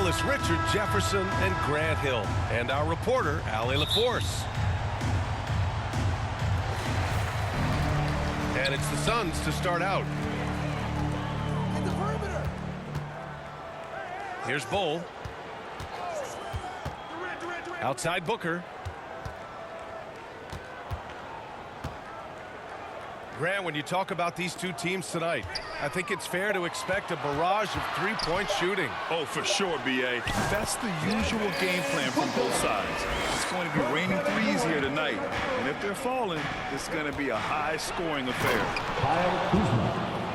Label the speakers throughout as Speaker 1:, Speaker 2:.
Speaker 1: analysts Richard Jefferson and Grant Hill, and our reporter Allie LaForce. And it's the Suns to start out. Here's Bull. Outside Booker. Grant, when you talk about these two teams tonight, I think it's fair to expect a barrage of three-point shooting.
Speaker 2: Oh, for sure, B.A. That's the usual game plan from both sides. It's going to be raining threes here tonight. And if they're falling, it's going to be a high-scoring affair.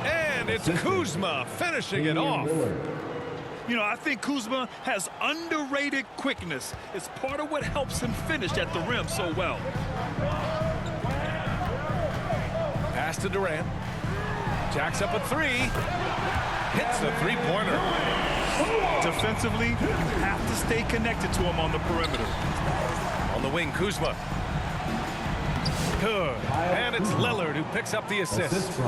Speaker 1: And it's Kuzma finishing it off.
Speaker 2: You know, I think Kuzma has underrated quickness. It's part of what helps him finish at the rim so well.
Speaker 1: Pass to Durant. Jacks up a three. Hits the three-pointer.
Speaker 2: Defensively, you have to stay connected to him on the perimeter.
Speaker 1: On the wing, Kuzma. Good. And it's Lillard who picks up the assist.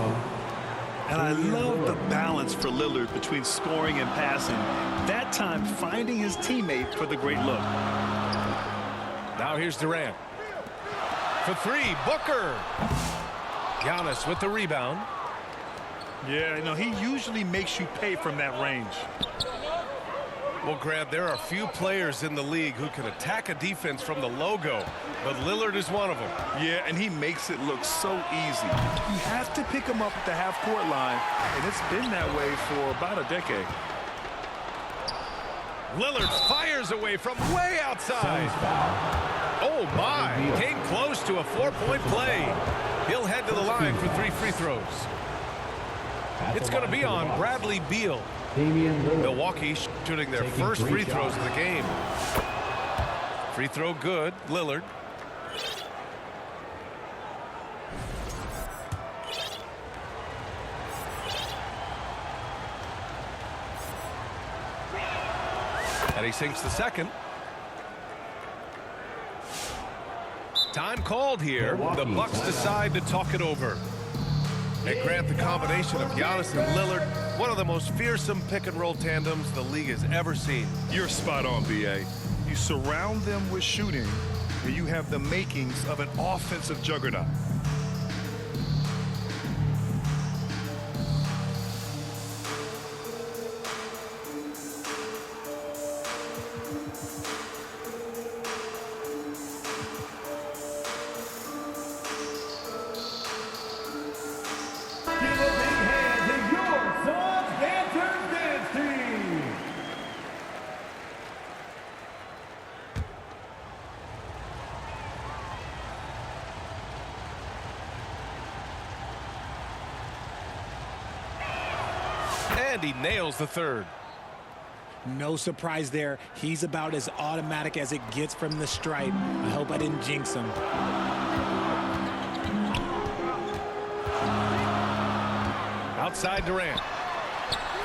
Speaker 2: And I love the balance for Lillard between scoring and passing. That time, finding his teammate for the great look.
Speaker 1: Now here's Durant. For three, Booker. Giannis with the rebound.
Speaker 2: Yeah, you know, he usually makes you pay from that range.
Speaker 1: Well, Grant, there are few players in the league who can attack a defense from the logo, but Lillard is one of them.
Speaker 2: Yeah, and he makes it look so easy. You have to pick him up at the half-court line, and it's been that way for about a decade.
Speaker 1: Lillard fires away from way outside. Oh, my. Came close to a four-point play. He'll head to the line for 3 free throws. It's going to be on Bradley Beal. Milwaukee shooting their first free throws of the game. Free throw good. Lillard. And he sinks the second. Time called here. The Bucks decide to talk it over. And Grant, the combination of Giannis and Lillard, one of the most fearsome pick-and-roll tandems the league has ever seen.
Speaker 2: You're spot on, B.A. You surround them with shooting, and you have the makings of an offensive juggernaut.
Speaker 1: And he nails the third.
Speaker 3: No surprise there. He's about as automatic as it gets from the stripe. I hope I didn't jinx him.
Speaker 1: Outside Durant.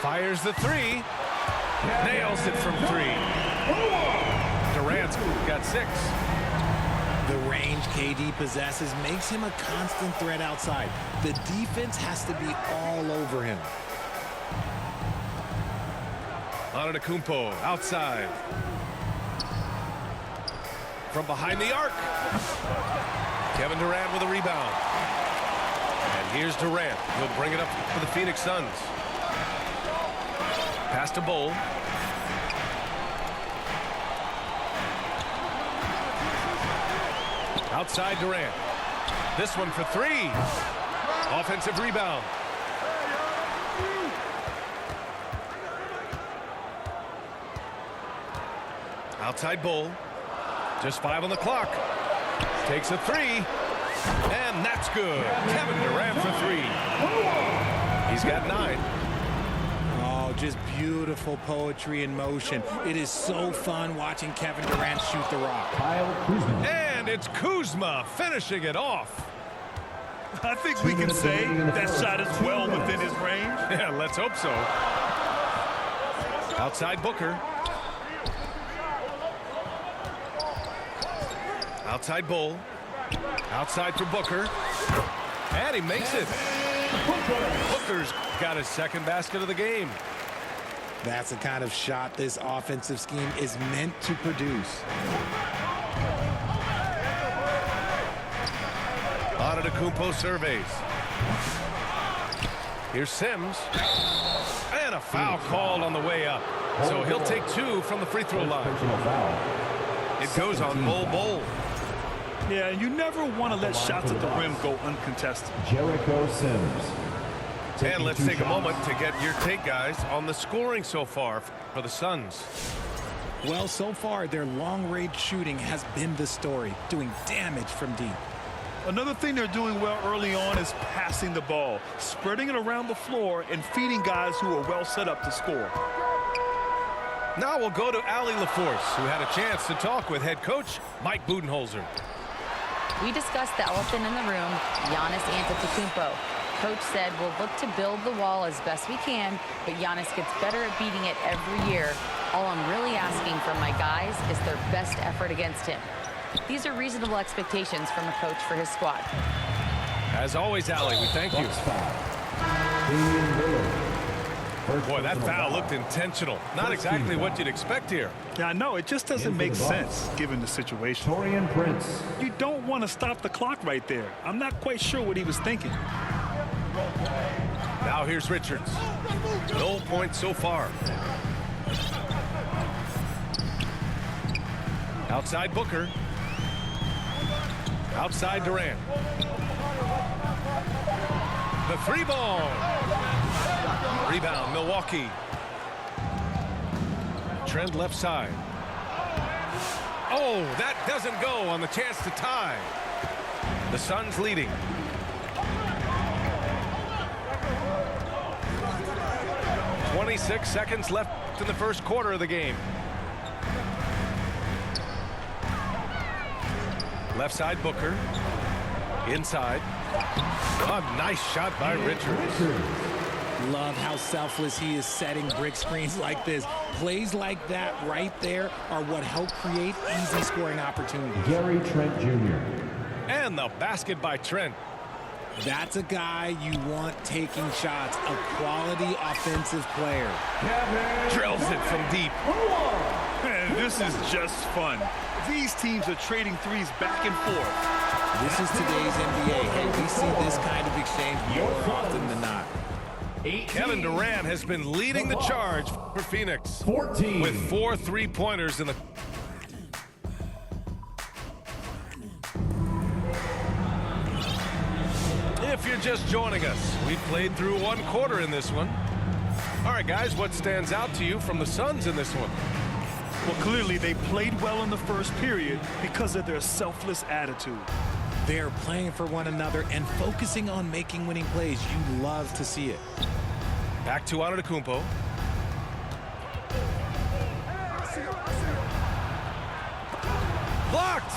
Speaker 1: Fires the three. Nails it from three. Durant's got 6.
Speaker 3: The range KD possesses makes him a constant threat outside. The defense has to be all over him.
Speaker 1: Antetokounmpo outside. From behind the arc. Kevin Durant with a rebound. And here's Durant. He'll bring it up for the Phoenix Suns. Pass to Bull. Outside Durant. This one for 3. Offensive rebound. Outside Bull. Just 5 on the clock. Takes a 3. And that's good. Kevin Durant for 3. He's got 9.
Speaker 3: Oh, just beautiful poetry in motion. It is so fun watching Kevin Durant shoot the rock.
Speaker 1: And it's Kuzma finishing it off.
Speaker 2: I think we can say that shot is well within his range.
Speaker 1: Yeah, let's hope so. Outside Booker. Outside Bull. Outside for Booker. And he makes it. Booker's got his second basket of the game.
Speaker 3: That's the kind of shot this offensive scheme is meant to produce.
Speaker 1: Antetokounmpo surveys. Here's Sims. And a foul called on the way up. So he'll take 2 from the free throw line. It goes on Bol.
Speaker 2: Yeah, you never want to let shots at the rim go uncontested.
Speaker 4: Jericho Sims.
Speaker 1: And let's take a moment to get your take, guys, on the scoring so far for the Suns.
Speaker 3: Well, so far, their long-range shooting has been the story, doing damage from deep.
Speaker 2: Another thing they're doing well early on is passing the ball, spreading it around the floor and feeding guys who are well set up to score.
Speaker 1: Now we'll go to Allie LaForce, who had a chance to talk with head coach Mike Budenholzer.
Speaker 5: We discussed the elephant in the room, Giannis Antetokounmpo. Coach said we'll look to build the wall as best we can, but Giannis gets better at beating it every year. All I'm really asking from my guys is their best effort against him. These are reasonable expectations from a coach for his squad.
Speaker 1: As always, Allie, we thank you. Boy, that foul looked intentional. Not exactly what you'd expect here.
Speaker 2: Yeah, I know. It just doesn't make sense given the situation.
Speaker 4: Taurean Prince.
Speaker 2: You don't want to stop the clock right there. I'm not quite sure what he was thinking.
Speaker 1: Now here's Richards. No points so far. Outside Booker. Outside Durant. The 3 ball. Rebound, Milwaukee. Trent left side. Oh, that doesn't go on the chance to tie. The Suns leading. .26 seconds left in the first quarter of the game. Left side Booker. Inside. A nice shot by Richards.
Speaker 3: Love how selfless he is setting brick screens like this. Plays like that right there are what help create easy scoring opportunities.
Speaker 4: Gary Trent Jr.
Speaker 1: And the basket by Trent.
Speaker 3: That's a guy you want taking shots, a quality offensive player.
Speaker 1: Drills it from deep.
Speaker 2: Man, this is just fun. These teams are trading threes back and forth.
Speaker 3: This is today's NBA. Hey, we see this kind of exchange more often than not.
Speaker 1: Kevin Durant has been leading the charge for Phoenix
Speaker 4: 14.
Speaker 1: with 4 3-pointers in the... If you're just joining us, we played through 1 quarter in this one. All right, guys, what stands out to you from the Suns in this one?
Speaker 2: Well, clearly they played well in the first period because of their selfless attitude.
Speaker 3: They're playing for one another and focusing on making winning plays. You love to see it.
Speaker 1: Back to Antetokounmpo. Blocked!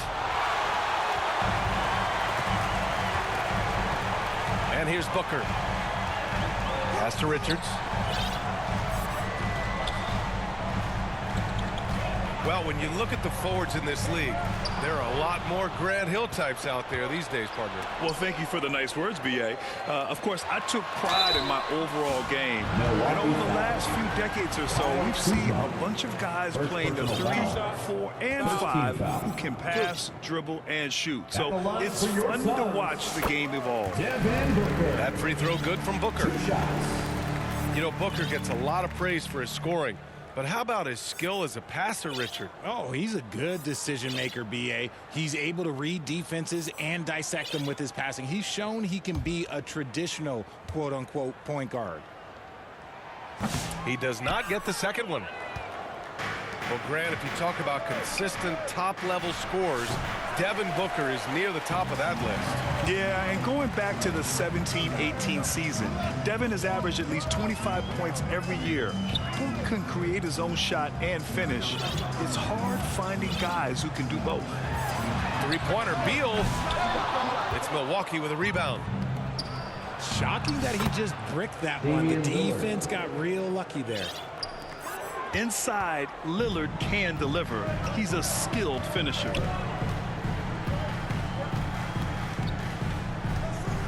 Speaker 1: And here's Booker. Pass to Richards. Well, when you look at the forwards in this league, there are a lot more Grant Hill types out there these days, partner.
Speaker 2: Well, thank you for the nice words, B.A. Of course, I took pride in my overall game. And over the last few decades or so, we've seen a bunch of guys playing the 3, 4, and 5 who can pass, dribble, and shoot. So it's fun to watch the game evolve.
Speaker 1: That free throw good from Booker. You know, Booker gets a lot of praise for his scoring. But how about his skill as a passer, Richard?
Speaker 3: Oh, he's a good decision maker, B.A. He's able to read defenses and dissect them with his passing. He's shown he can be a traditional, quote-unquote, point guard.
Speaker 1: He does not get the second one. Well, Grant, if you talk about consistent top-level scores, Devin Booker is near the top of that list.
Speaker 2: Yeah, and going back to the 17-18 season, Devin has averaged at least 25 points every year. Book can create his own shot and finish. It's hard finding guys who can do both.
Speaker 1: 3-pointer, Beal. It's Milwaukee with a rebound.
Speaker 3: Shocking that he just bricked that one. The defense got real lucky there.
Speaker 2: Inside, Lillard can deliver. He's a skilled finisher.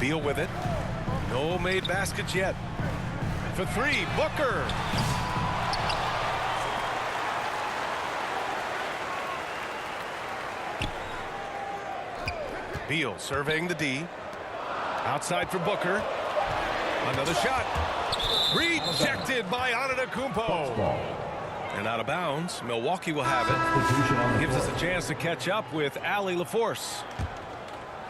Speaker 1: Beal with it. No made baskets yet. For 3, Booker. Beal surveying the D. Outside for Booker. Another shot. Rejected by Antetokounmpo.
Speaker 4: Ball.
Speaker 1: And out of bounds. Milwaukee will have it.
Speaker 4: Substitution on the
Speaker 1: Gives us
Speaker 4: court.
Speaker 1: a chance to catch up with Allie LaForce.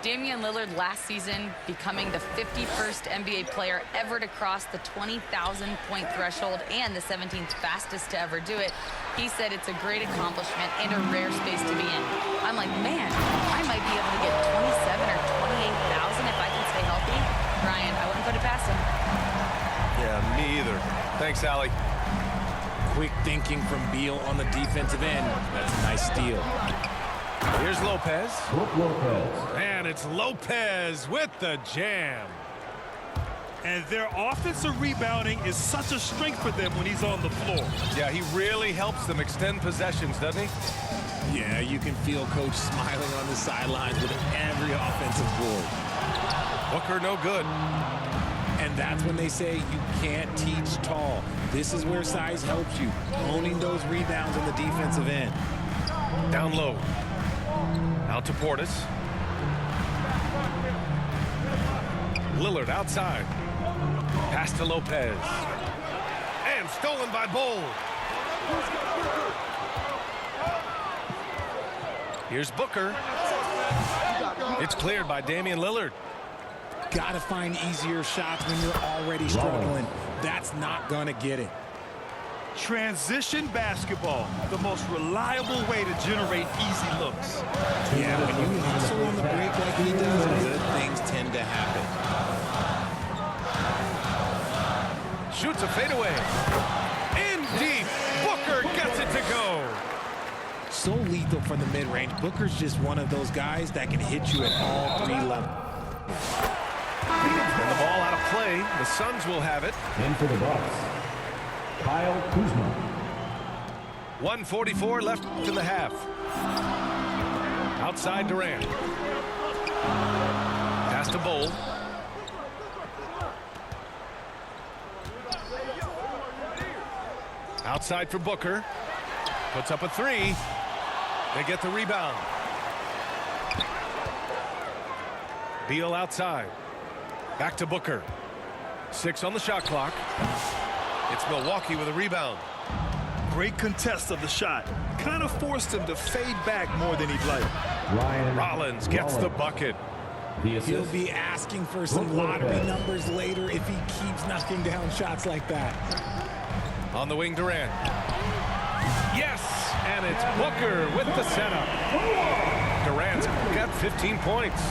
Speaker 5: Damian Lillard last season becoming the 51st NBA player ever to cross the 20,000-point threshold and the 17th fastest to ever do it. He said it's a great accomplishment and a rare space to be in. I'm like, man, I might be able to get 27 or 28,000 if I can stay healthy. Brian, I wouldn't put it past him.
Speaker 1: Yeah, me either. Thanks, Allie.
Speaker 3: Quick thinking from Beal on the defensive end. That's a nice steal.
Speaker 1: Here's Lopez.
Speaker 4: Brook Lopez.
Speaker 1: And it's Lopez with the jam.
Speaker 2: And their offensive rebounding is such a strength for them when he's on the floor.
Speaker 1: Yeah, he really helps them extend possessions, doesn't he?
Speaker 3: Yeah, you can feel Coach smiling on the sidelines with every offensive board.
Speaker 1: Booker no good.
Speaker 3: And that's when they say you can't teach tall. This is where size helps you, owning those rebounds on the defensive end.
Speaker 1: Down low. Out to Portis. Lillard outside. Pass to Lopez. And stolen by Bull. Here's Booker. It's cleared by Damian Lillard.
Speaker 3: Gotta find easier shots when you're already struggling. That's not gonna get it.
Speaker 2: Transition basketball, the most reliable way to generate easy looks.
Speaker 3: Yeah, when you hustle on the break like he does, good things tend to happen.
Speaker 1: Shoots a fadeaway. In deep. Booker gets it to go.
Speaker 3: So lethal from the mid-range. Booker's just one of those guys that can hit you at all three levels.
Speaker 1: And the ball out of play. The Suns will have it.
Speaker 4: In for the Bucks. Kyle Kuzma.
Speaker 1: 1:44 left in the half. Outside Durant. Pass to Bull. Outside for Booker. Puts up a three. They get the rebound. Beal outside. Back to Booker. 6 on the shot clock. It's Milwaukee with a rebound.
Speaker 2: Great contest of the shot. Kind of forced him to fade back more than he'd like.
Speaker 4: Ryan
Speaker 1: Rollins gets the bucket.
Speaker 4: The
Speaker 3: He'll
Speaker 4: assist.
Speaker 3: be asking for some lottery numbers later if he keeps knocking down shots like that.
Speaker 1: On the wing, Durant. Yes, and it's Booker with the setup. Durant's got 15 points.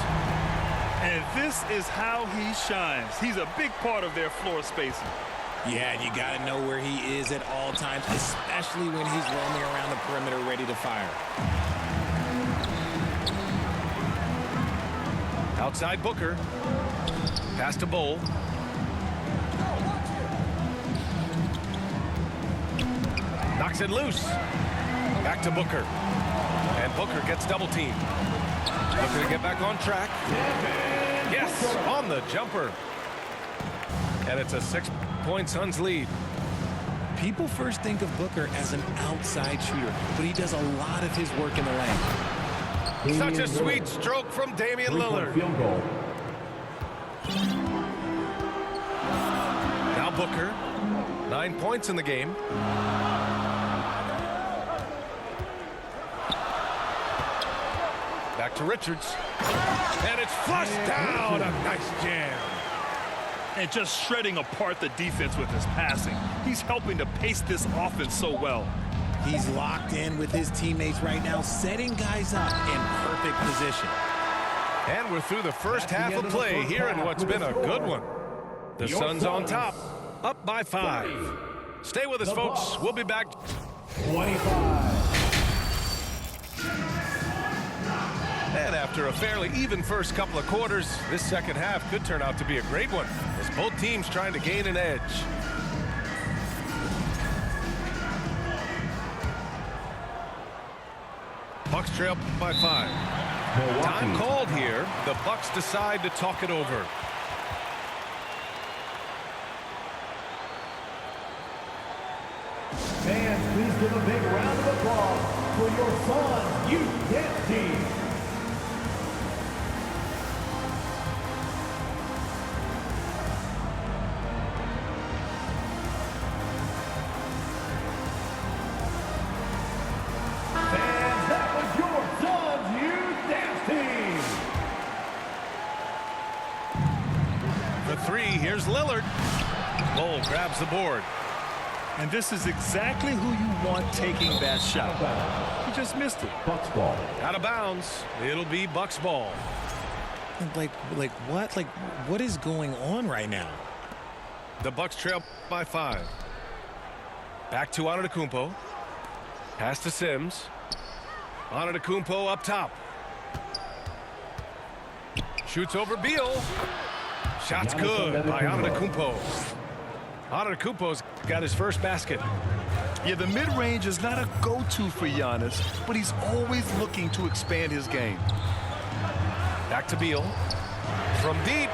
Speaker 2: And this is how he shines. He's a big part of their floor spacing.
Speaker 3: Yeah, and you got to know where he is at all times, especially when he's roaming around the perimeter ready to fire.
Speaker 1: Outside Booker. Pass to Bull. Knocks it loose. Back to Booker. And Booker gets double teamed. Looking to get back on track. Yes, on the jumper. And it's a 6-point Suns lead.
Speaker 3: People first think of Booker as an outside shooter, but he does a lot of his work in the lane.
Speaker 1: Such a sweet stroke from Damian Lillard.
Speaker 4: Field goal.
Speaker 1: Now Booker. 9 points in the game. Back to Richards. And it's flushed down. A nice jam.
Speaker 2: And just shredding apart the defense with his passing. He's helping to pace this offense so well.
Speaker 3: He's locked in with his teammates right now, setting guys up in perfect position.
Speaker 1: And we're through the first half of play here in what's been a good one. The Suns on top, up by 5. Stay with us, folks. We'll be back.
Speaker 4: 25.
Speaker 1: And after a fairly even first couple of quarters, this second half could turn out to be a great one, as both teams trying to gain an edge. Bucks trail by 5. Time
Speaker 4: Milwaukee.
Speaker 1: called here. The Bucks decide to talk it over.
Speaker 4: Fans, please give a big round of applause for your Suns youth dance team.
Speaker 1: Here's Lillard. Bull grabs the board.
Speaker 2: And this is exactly who you want taking that shot. He just missed it.
Speaker 4: Bucks ball.
Speaker 1: Out of bounds. It'll be Bucks ball.
Speaker 3: Like what? Like, what is going on right now?
Speaker 1: The Bucks trail by 5. Back to Antetokounmpo. Pass to Sims. Antetokounmpo up top. Shoots over Beal. Shot's good by Antetokounmpo. Antetokounmpo's got his first basket.
Speaker 2: Yeah, the mid-range is not a go-to for Giannis, but he's always looking to expand his game.
Speaker 1: Back to Beal. From deep.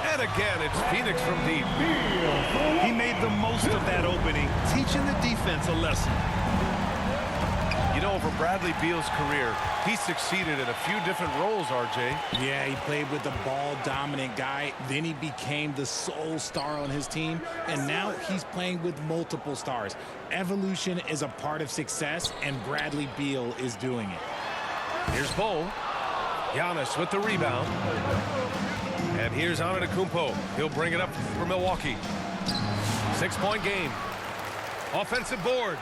Speaker 1: And again, it's Phoenix from deep.
Speaker 2: He made the most of that opening, teaching the defense a lesson.
Speaker 1: You know, over Bradley Beal's career, he succeeded in a few different roles, RJ.
Speaker 3: Yeah, he played with the ball-dominant guy. Then he became the sole star on his team. And now he's playing with multiple stars. Evolution is a part of success, and Bradley Beal is doing it.
Speaker 1: Here's Bull. Giannis with the rebound. And here's Antetokounmpo. He'll bring it up for Milwaukee. 6-point game. Offensive board.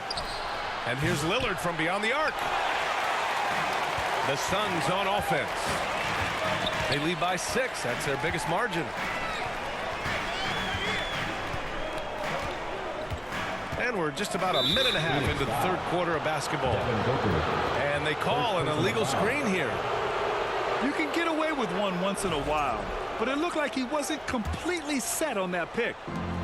Speaker 1: And here's Lillard from beyond the arc. The Suns on offense. They lead by 6. That's their biggest margin. And we're just about a minute and a half into the third quarter of basketball. And they call an illegal screen here.
Speaker 2: You can get away with one once in a while, but it looked like he wasn't completely set on that pick.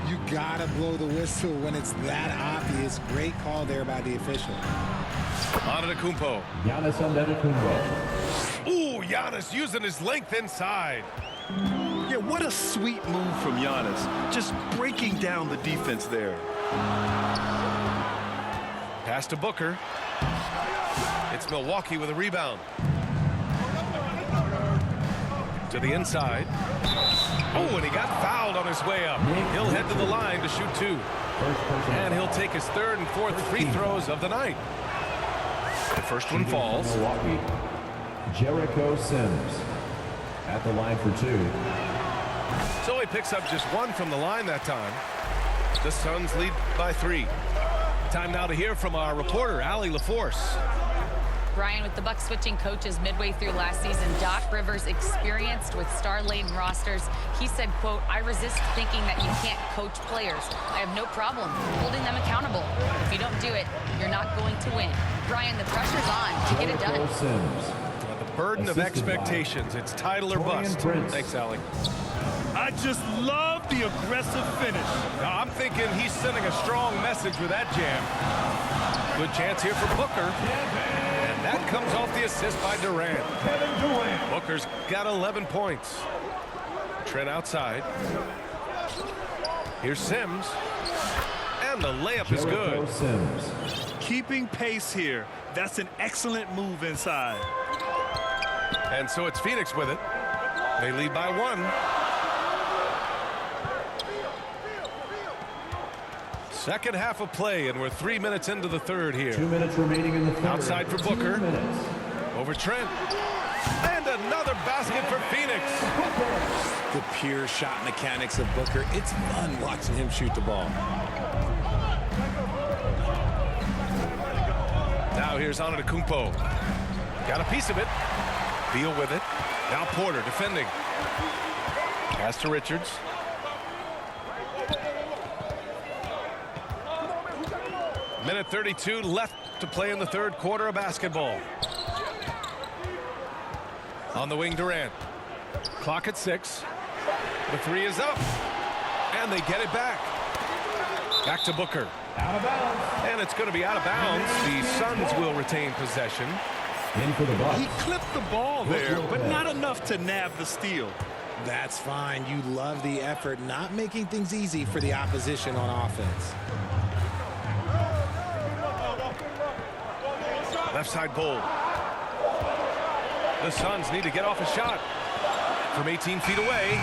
Speaker 3: You gotta blow the whistle when it's that obvious. Great call there by the official.
Speaker 1: Antetokounmpo.
Speaker 4: Giannis Antetokounmpo.
Speaker 1: Ooh, Giannis using his length inside.
Speaker 2: Yeah, what a sweet move from Giannis. Just breaking down the defense there.
Speaker 1: Pass to Booker. It's Milwaukee with a rebound. To the inside. Oh, and he got fouled on his way up. He'll head to the line to shoot 2. And he'll take his 3rd and 4th free throws of the night. The first one falls.
Speaker 4: Milwaukee, Jericho Sims at the line for 2.
Speaker 1: So he picks up just 1 from the line that time. The Suns lead by 3. Time now to hear from our reporter, Allie LaForce.
Speaker 5: Brian, with the Bucks switching coaches midway through last season, Doc Rivers, experienced with star-laden rosters, he said, quote, "I resist thinking that you can't coach players. I have no problem holding them accountable. If you don't do it, you're not going to win." Brian, the pressure's on to get it done.
Speaker 4: Jericho Sims.
Speaker 1: The burden of expectations. It's title or bust.
Speaker 4: Prince.
Speaker 1: Thanks, Allie.
Speaker 2: I just love the aggressive finish.
Speaker 1: Now, I'm thinking he's sending a strong message with that jam. Good chance here for Booker. And that comes off the assist by Durant. Booker's got 11 points. Trent outside. Here's Sims. And the layup is
Speaker 4: Jericho
Speaker 1: good.
Speaker 4: Sims.
Speaker 2: Keeping pace here. That's an excellent move inside.
Speaker 1: And so it's Phoenix with it. They lead by 1. Second half of play, and we're 3 minutes into the third here.
Speaker 4: 2 minutes remaining in the third.
Speaker 1: Outside for
Speaker 4: 2
Speaker 1: Booker.
Speaker 4: minutes.
Speaker 1: Over Trent. And another basket for Phoenix.
Speaker 3: The pure shot mechanics of Booker. It's fun watching him shoot the ball.
Speaker 1: Now here's Antetokounmpo. Got a piece of it. Beal with it. Now Porter defending. Pass to Richards. Minute 32 left to play in the third quarter of basketball. On the wing, Durant. Clock at 6. The 3 is up. And they get it back. Back to Booker.
Speaker 4: Out of bounds.
Speaker 1: And it's going to be out of bounds. The Suns will retain possession.
Speaker 4: In for the Bucks.
Speaker 2: He clipped the ball there, but not enough to nab the steal.
Speaker 3: That's fine. You love the effort, not making things easy for the opposition on offense.
Speaker 1: Left side Bull. The Suns need to get off a shot from 18 feet away.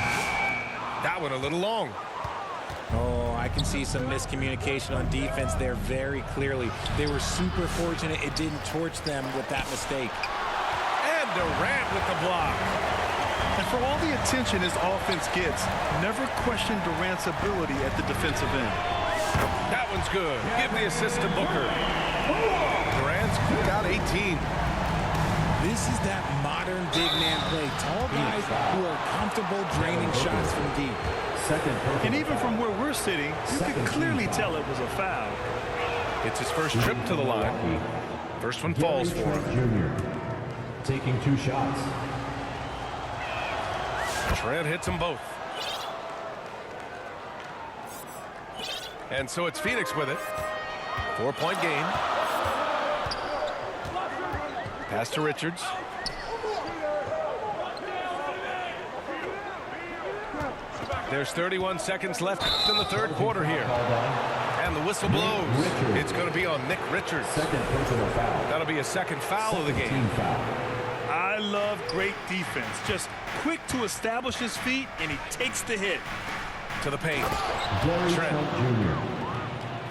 Speaker 1: That one a little long.
Speaker 3: Oh, I can see some miscommunication on defense there very clearly. They were super fortunate it didn't torch them with that mistake.
Speaker 1: And Durant with the block.
Speaker 2: And for all the attention his offense gets, never question Durant's ability at the defensive end.
Speaker 1: That one's good. Give the assist to Booker. Durant's got 18.
Speaker 3: This is that modern big man play. Tall guys who are comfortable draining shots from deep.
Speaker 2: And even from where we're sitting, you can clearly tell it was a foul.
Speaker 1: It's his first trip to the line. First one falls for him.
Speaker 4: Jr. taking 2 shots.
Speaker 1: Trent hits them both. And so it's Phoenix with it. 4-point game. Pass to Richards. There's 31 seconds left in the third quarter here. And the whistle blows. It's going to be on Nick Richards.
Speaker 4: Second personal foul.
Speaker 1: That'll be a second foul of the game.
Speaker 4: Team foul.
Speaker 2: I love great defense. Just quick to establish his feet, and he takes the hit.
Speaker 1: To the paint.
Speaker 4: Gary
Speaker 1: Trent.
Speaker 4: Trent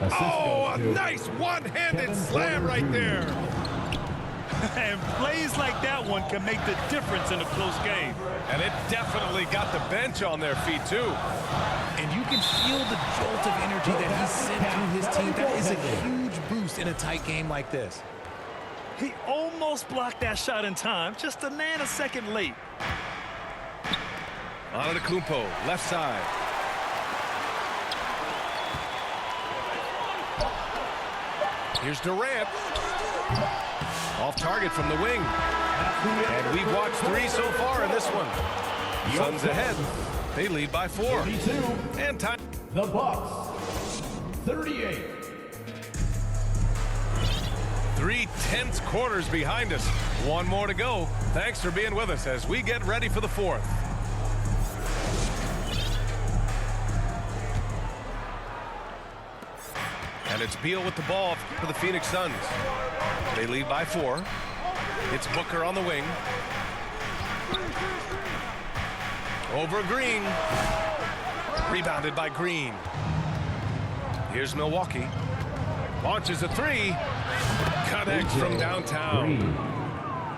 Speaker 4: Jr. Assist
Speaker 1: Oh, a
Speaker 4: goes to
Speaker 1: nice one-handed
Speaker 4: Kevin
Speaker 1: slam
Speaker 4: Porter
Speaker 1: right
Speaker 4: Jr.
Speaker 1: there.
Speaker 2: And plays like that one can make the difference in a close game.
Speaker 1: And it definitely got the bench on their feet, too.
Speaker 3: And you can feel the jolt of energy that he sent through his team. That is a huge boost in a tight game like this.
Speaker 2: He almost blocked that shot in time, just a nanosecond late.
Speaker 1: Antetokounmpo, left side. Here's Durant. Off target from the wing. And we've watched 3 so far in this one. Suns ahead. They lead by 4.
Speaker 4: 32.
Speaker 1: And time.
Speaker 4: The Bucks. 38.
Speaker 1: 3 tense quarters behind us. 1 more to go. Thanks for being with us as we get ready for the 4th. And it's Beal with the ball for the Phoenix Suns. They lead by 4. It's Booker on the wing. Over Green. Rebounded by Green. Here's Milwaukee. Launches a 3. Connects from downtown.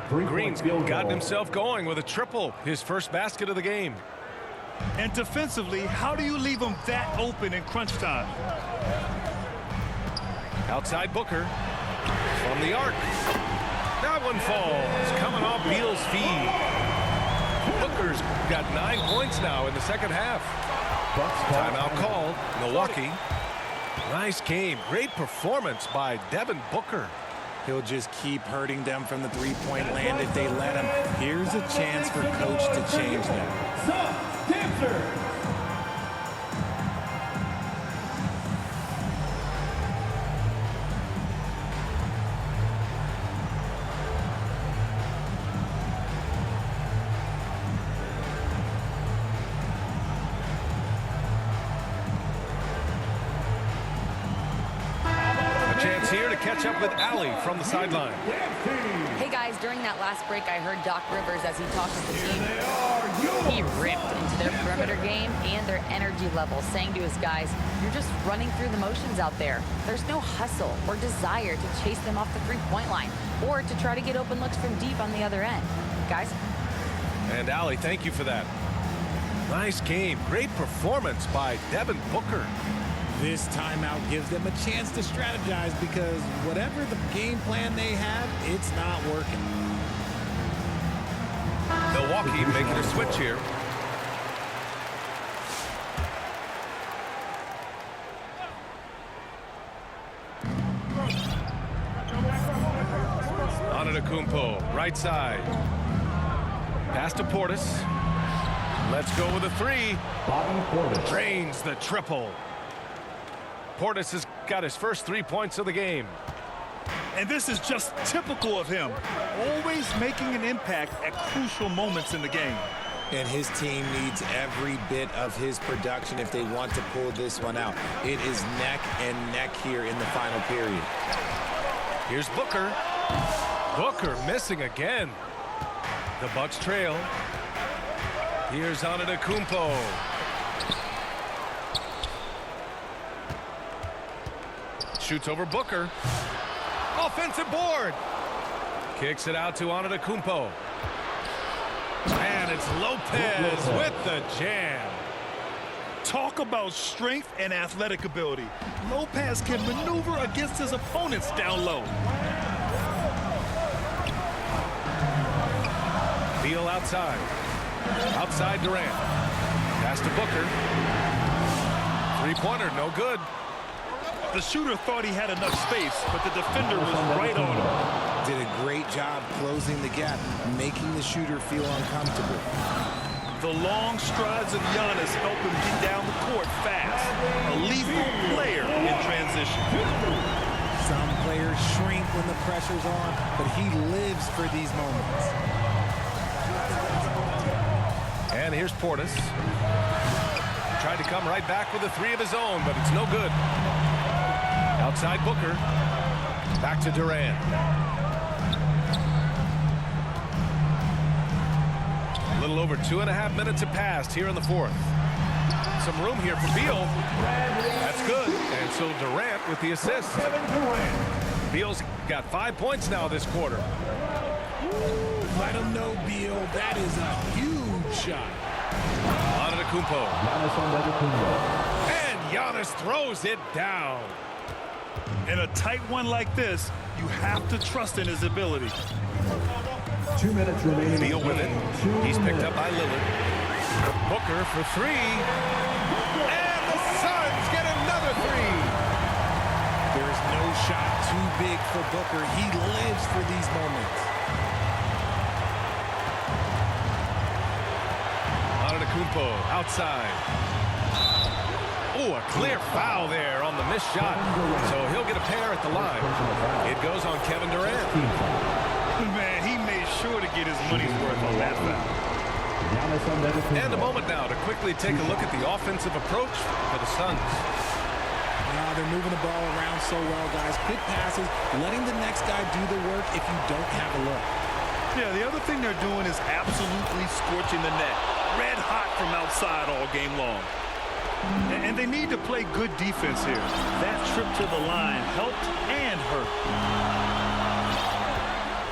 Speaker 1: Green's gotten himself going with a triple. His first basket of the game.
Speaker 2: And defensively, how do you leave him that open in crunch time?
Speaker 1: Outside Booker. From the arc. That one falls. Coming off Beal's feed. Booker's got 9 points now in the second half. Timeout called. Milwaukee. Nice game. Great performance by Devin Booker.
Speaker 3: He'll just keep hurting them from the three-point land if they let him. Here's a chance for coach to change that.
Speaker 4: Dancer.
Speaker 1: Chance here to catch up with Allie from the sideline.
Speaker 5: Hey guys, during that last break, I heard Doc Rivers as he talked to the team. He ripped into their perimeter game and their energy level, saying to his guys, you're just running through the motions out there. There's no hustle or desire to chase them off the three-point line or to try to get open looks from deep on the other end. Guys?
Speaker 1: And Allie, thank you for that. Nice game. Great performance by Devin Booker.
Speaker 3: This timeout gives them a chance to strategize because whatever the game plan they have, it's not working.
Speaker 1: Milwaukee making a switch here. Antetokounmpo, right side. Pass to Portis. Let's go with a 3.
Speaker 4: Bobby Portis.
Speaker 1: Drains the triple. Portis has got his first 3 points of the game.
Speaker 2: And this is just typical of him. Always making an impact at crucial moments in the game.
Speaker 3: And his team needs every bit of his production if they want to pull this one out. It is neck and neck here in the final period.
Speaker 1: Here's Booker. Booker missing again. The Bucks trail. Here's Antetokounmpo. Shoots over Booker. Offensive board. Kicks it out to Antetokounmpo. And And it's Lopez with the jam.
Speaker 2: Talk about strength and athletic ability. Lopez can maneuver against his opponents down low.
Speaker 1: Beal outside. Outside Durant. Pass to Booker. Three-pointer, no good.
Speaker 2: The shooter thought he had enough space, but the defender was right on him.
Speaker 3: Did a great job closing the gap, making the shooter feel uncomfortable.
Speaker 2: The long strides of Giannis help him get down the court fast. A lethal player in transition.
Speaker 3: Some players shrink when the pressure's on, but he lives for these moments.
Speaker 1: And here's Portis. Tried to come right back with a three of his own, but it's no good. Outside Booker. Back to Durant. A little over 2.5 minutes have passed here in the fourth. Some room here for Beal. That's good. And so Durant with the assist. Beal's got 5 points now this quarter.
Speaker 3: Let him know, Beal. That is a huge shot.
Speaker 1: Antetokounmpo. And Giannis throws it down.
Speaker 2: In a tight one like this, you have to trust in his ability.
Speaker 4: 2 minutes remaining.
Speaker 1: Beal with it. He's picked up by Lillard. Booker for three. And the Suns get another three.
Speaker 3: There's no shot too big for Booker. He lives for these moments.
Speaker 1: Antetokounmpo outside. Oh, a clear foul there on the missed shot. So he'll get a pair at the line. It goes on Kevin Durant.
Speaker 2: Man, he made sure to get his money's worth on that foul.
Speaker 1: And a moment now to quickly take a look at the offensive approach for the Suns.
Speaker 3: They're moving the ball around so well, guys. Quick passes, letting the next guy do the work if you don't have a look.
Speaker 2: Yeah, the other thing they're doing is absolutely scorching the net. Red hot from outside all game long. And they need to play good defense here. That trip to the line helped and hurt.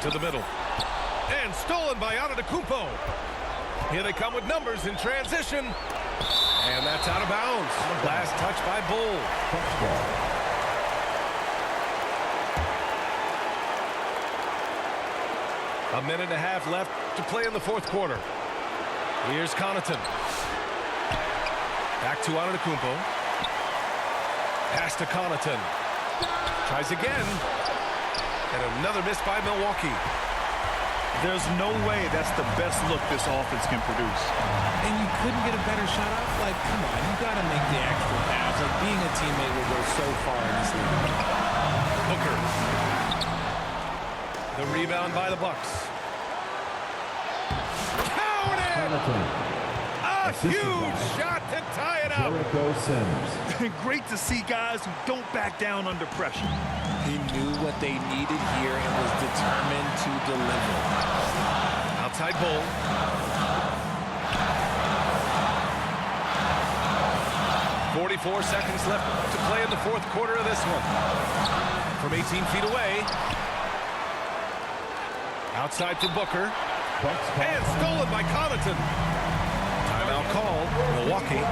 Speaker 1: To the middle. And stolen by Antetokounmpo. Here they come with numbers in transition. And that's out of bounds. Last touch by Bull. A minute and a half left to play in the fourth quarter. Here's Connaughton. Back to Antetokounmpo. Pass to Connaughton. Tries again. And another miss by Milwaukee.
Speaker 2: There's no way that's the best look this offense can produce.
Speaker 3: And you couldn't get a better shot off? Like, come on, you got to make the extra pass. Like, being a teammate will go so far in this league.
Speaker 1: Booker. The rebound by the Bucks. Counted! A huge shot to tie it up.
Speaker 4: Jericho Sims.
Speaker 2: Great to see guys who don't back down under pressure.
Speaker 3: He knew what they needed here and was determined to deliver.
Speaker 1: Outside Bull. .44 seconds left to play in the fourth quarter of this one. From 18 feet away. Outside to Booker. And stolen by Connaughton. Timeout called. Milwaukee.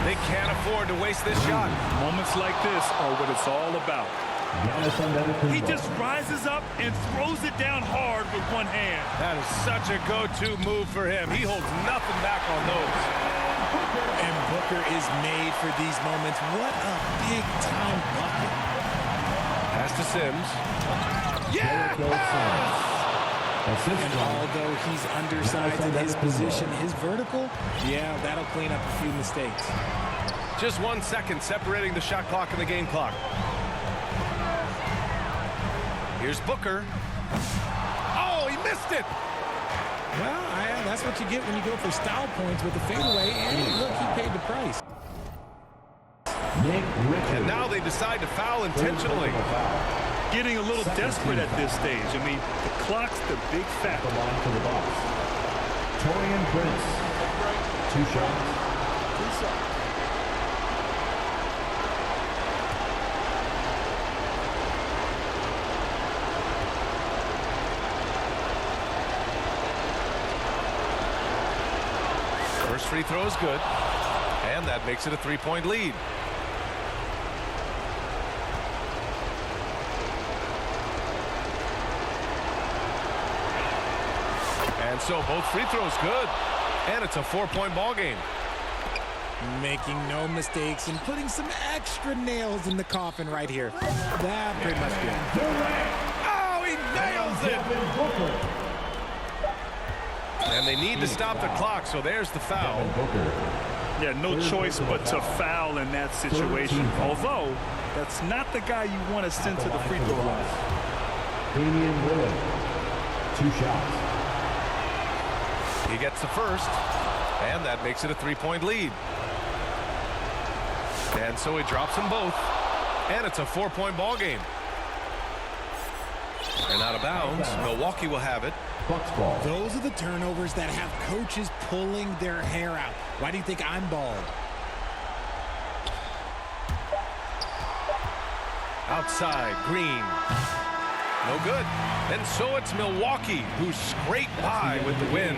Speaker 1: They can't afford to waste this shot.
Speaker 2: Moments like this are what it's all about. He just rises up and throws it down hard with one hand.
Speaker 1: That is such a go-to move for him. He holds nothing back on those.
Speaker 3: And Booker is made for these moments. What a big-time bucket.
Speaker 1: Pass to Sims. Yeah!
Speaker 3: And although he's undersized in his position, his vertical, yeah, that'll clean up a few mistakes.
Speaker 1: Just 1 second separating the shot clock and the game clock. Here's Booker. Oh, he missed it.
Speaker 3: Well, that's what you get when you go for style points with the fadeaway. And look, he paid the price.
Speaker 4: Nick Richards.
Speaker 1: And now they decide to foul intentionally.
Speaker 2: Getting a little desperate at this stage. I mean, the clock's the big
Speaker 4: The
Speaker 2: factor.
Speaker 4: line for the Bucks. Torian Prince. 2 shots.
Speaker 1: First free throw is good. And that makes it a 3-point lead. And so both free throws good. And it's a 4-point ball game.
Speaker 3: Making no mistakes and putting some extra nails in the coffin right here. That pretty much good.
Speaker 1: Oh, he nails it. And they need to stop the clock, so there's the foul.
Speaker 2: Yeah, no choice but to foul in that situation. Although, that's not the guy you want to send to the free throw line.
Speaker 4: Damian Lillard. 2 shots.
Speaker 1: He gets the first, and that makes it a 3-point lead. And so he drops them both, and it's a 4-point ball game. And out of bounds, Milwaukee will have it.
Speaker 4: Bucks ball.
Speaker 3: Those are the turnovers that have coaches pulling their hair out. Why do you think I'm bald?
Speaker 1: Outside, Green. No good. And so it's Milwaukee who scraped by with the win.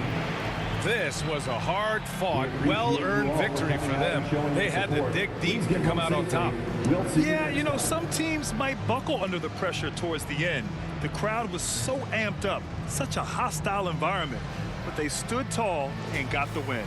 Speaker 1: This was a hard-fought, well-earned victory for them. They had to dig deep to come out on top.
Speaker 2: Yeah, you know, some teams might buckle under the pressure towards the end. The crowd was so amped up, such a hostile environment, but they stood tall and got the win.